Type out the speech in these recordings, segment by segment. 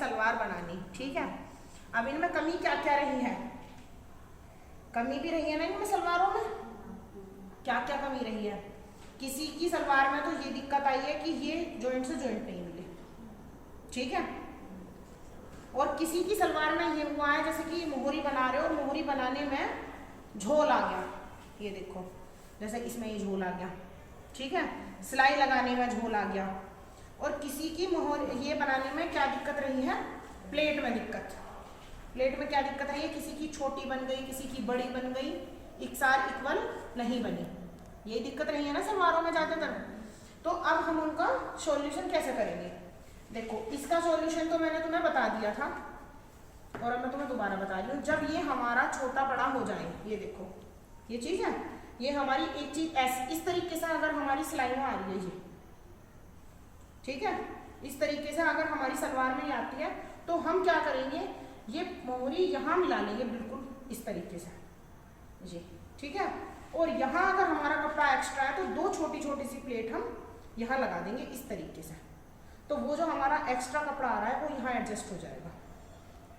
सलवार बनानी, ठीक है। अब इनमें कमी क्या क्या रही है, कमी भी रही है ना इनमें सलवारों में, क्या क्या कमी रही है। किसी की सलवार में तो ये दिक्कत आई है कि ये जॉइंट से जॉइंट नहीं मिले, ठीक है। और किसी की सलवार में ये हुआ है जैसे कि मोहरी बना रहे हो और मोहरी बनाने में झोल आ गया, ये देखो जैसे इसमें ये झोल आ गया, ठीक है। सिलाई लगाने में झोल आ गया। और किसी की ये बनाने में क्या दिक्कत रही है, प्लेट में दिक्कत। प्लेट में क्या दिक्कत रही है, किसी की छोटी बन गई, किसी की बड़ी बन गई, इकसार इक्वल नहीं बनी, ये दिक्कत रही है ना सलवारों में ज़्यादातर। तो अब हम उनका सॉल्यूशन कैसे करेंगे, देखो इसका सॉल्यूशन तो मैंने तुम्हें बता दिया था और अब मैं तुम्हें दोबारा बता रही हूँ। जब ये हमारा छोटा बड़ा हो जाए, ये देखो ये चीज़ है, ये हमारी एक चीज़ ऐसी इस तरीके से अगर हमारी सिलाई में आ रही है ये, ठीक है, इस तरीके से अगर हमारी सलवार में आती है तो हम क्या करेंगे, ये मोहरी यहाँ मिला लेंगे बिल्कुल इस तरीके से ये, ठीक है। और यहाँ अगर हमारा कपड़ा एक्स्ट्रा है तो दो छोटी छोटी सी प्लेट हम यहाँ लगा देंगे इस तरीके से, तो वो जो हमारा एक्स्ट्रा कपड़ा आ रहा है वो यहाँ एडजस्ट हो जाएगा,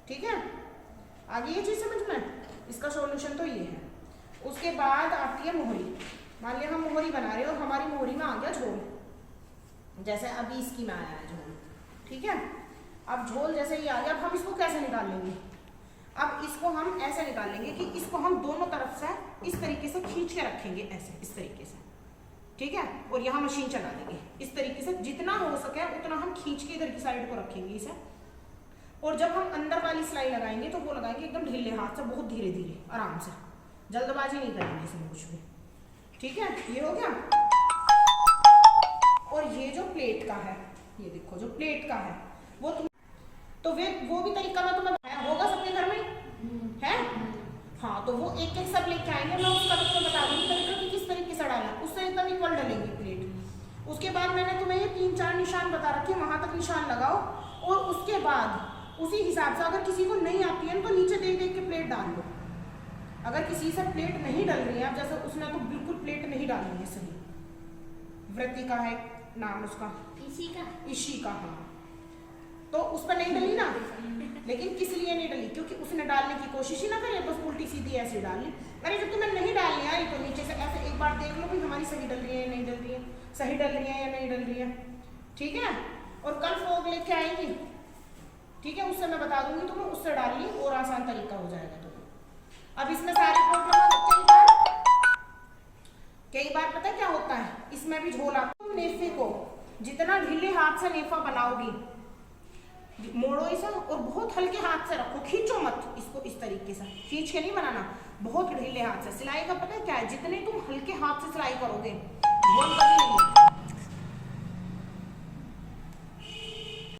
ठीक है। आगे ये चीज़ समझ में, इसका सॉल्यूशन तो ये है। उसके बाद आती है मोहरी। मान लिया हम मोहरी बना रहे हैं और हमारी मोहरी में आ गया झोल, जैसे अभी इसकी में आया है झोल, ठीक है। अब झोल जैसे ही आ गया, अब हम इसको कैसे निकाल लेंगे, अब इसको हम ऐसे निकाल लेंगे कि इसको हम दोनों तरफ से इस तरीके से खींच के रखेंगे, ऐसे इस तरीके से, ठीक है। और यहाँ मशीन चला देंगे इस तरीके से, जितना हो सके उतना हम खींच के इधर की साइड को रखेंगे इसे। और जब हम अंदर वाली सिलाई लगाएंगे तो वो लगाएंगे एकदम ढीले हाथ से, बहुत धीरे धीरे आराम से, जल्दबाजी नहीं करेंगे इसमें कुछ भी, ठीक है। ये हो गया। और ये जो प्लेट का है, ये देखो जो प्लेट का है वो तुम तो वो भी तरीका मैं तुम्हें बताया होगा सबके घर में है, हाँ। तो वो एक एक सब लेके आएंगे, मैं उसका भी तुम्हें बता दूंगी तरीका कि किस तरीके से डालना, उससे एकदम इक्वल डलेंगी प्लेट। उसके बाद मैंने तुम्हें ये 3-4 निशान बता रखे, वहां तक निशान लगाओ। और उसके बाद उसी हिसाब से अगर किसी को नहीं आती है तो नीचे देख देख के प्लेट डाल लो। अगर किसी से प्लेट नहीं डल रही है, जैसे उसने तो बिल्कुल प्लेट नहीं डाली है सही, व्रती का है नाम उसका, इसी का, हाँ। तो उस पर नहीं डली ना, लेकिन किस लिए नहीं डली, क्योंकि उसने डालने की कोशिश ही ना करे, बस उल्टी सीधी ऐसे डाल ली। अरे जब तुम्हें नहीं डालनी आई तो नीचे से ऐसे एक बार देख लो कि हमारी सही डल रही है या नहीं डल रही है, सही डल रही है या नहीं डल रही है, ठीक है। और कल फोग लेके आएंगी, ठीक है, उससे मैं बता दूंगी तुम्हें, उससे डालिए और आसान तरीका हो जाएगा तुम्हें। अब इसमें सारे कई बार पता क्या होता है, इसमें भी झोल आता। तुम नेफे को जितना ढीले हाथ से नेफा बनाओगी, मोड़ो इसे और बहुत हल्के हाथ से रखो, खींचो मत इसको, इस तरीके से खींच के नहीं बनाना, बहुत ढीले हाथ से। सिलाई का पता है क्या है, जितने तुम हल्के हाथ से सिलाई करोगे झोल कभी नहीं,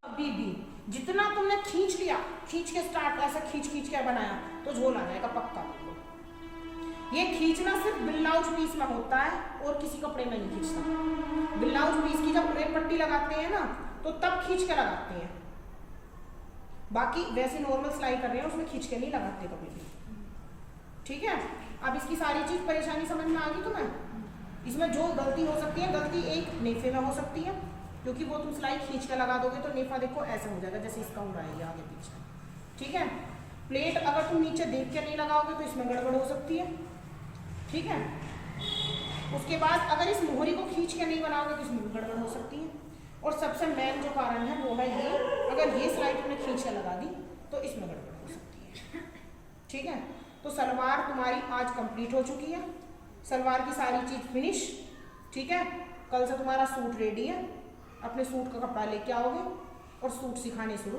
कभी भी जितना तुमने खींच लिया, खींच के स्टार्ट ऐसा खींच के बनाया तो झोल आ जाएगा पक्का। ये खींचना सिर्फ ब्लाउज पीस में होता है और किसी कपड़े में नहीं खींचता। ब्लाउज पीस की जब रेप पट्टी लगाते हैं ना तो तब खींच के लगाते हैं, बाकी वैसे नॉर्मल सिलाई कर रहे हैं उसमें खींच के नहीं लगाते कभी भी, ठीक है। अब इसकी सारी चीज परेशानी समझ में आ गई तुम्हें। इसमें जो गलती हो सकती है, गलती एक नेफे में हो सकती है, क्योंकि वो तुम सिलाई खींच के लगा दोगे तो नेफा देखो ऐसा हो जाएगा जैसे इसका हो रहा है आगे पीछे, ठीक है। प्लेट अगर तुम नीचे देख के नहीं लगाओगे तो इसमें गड़बड़ हो सकती है, ठीक है। उसके बाद अगर इस मोहरी को खींच के नहीं बनाओगे तो इसमें गड़बड़ हो सकती है। और सबसे मेन जो कारण है वो है ये, अगर ये सिलाई तुमने खींच के लगा दी तो इसमें गड़बड़ हो सकती है, ठीक है। तो सलवार तुम्हारी आज कंप्लीट हो चुकी है, सलवार की सारी चीज फिनिश, ठीक है। कल से तुम्हारा सूट रेडी है, अपने सूट का कपड़ा लेके आओगे और सूट सिखाने शुरू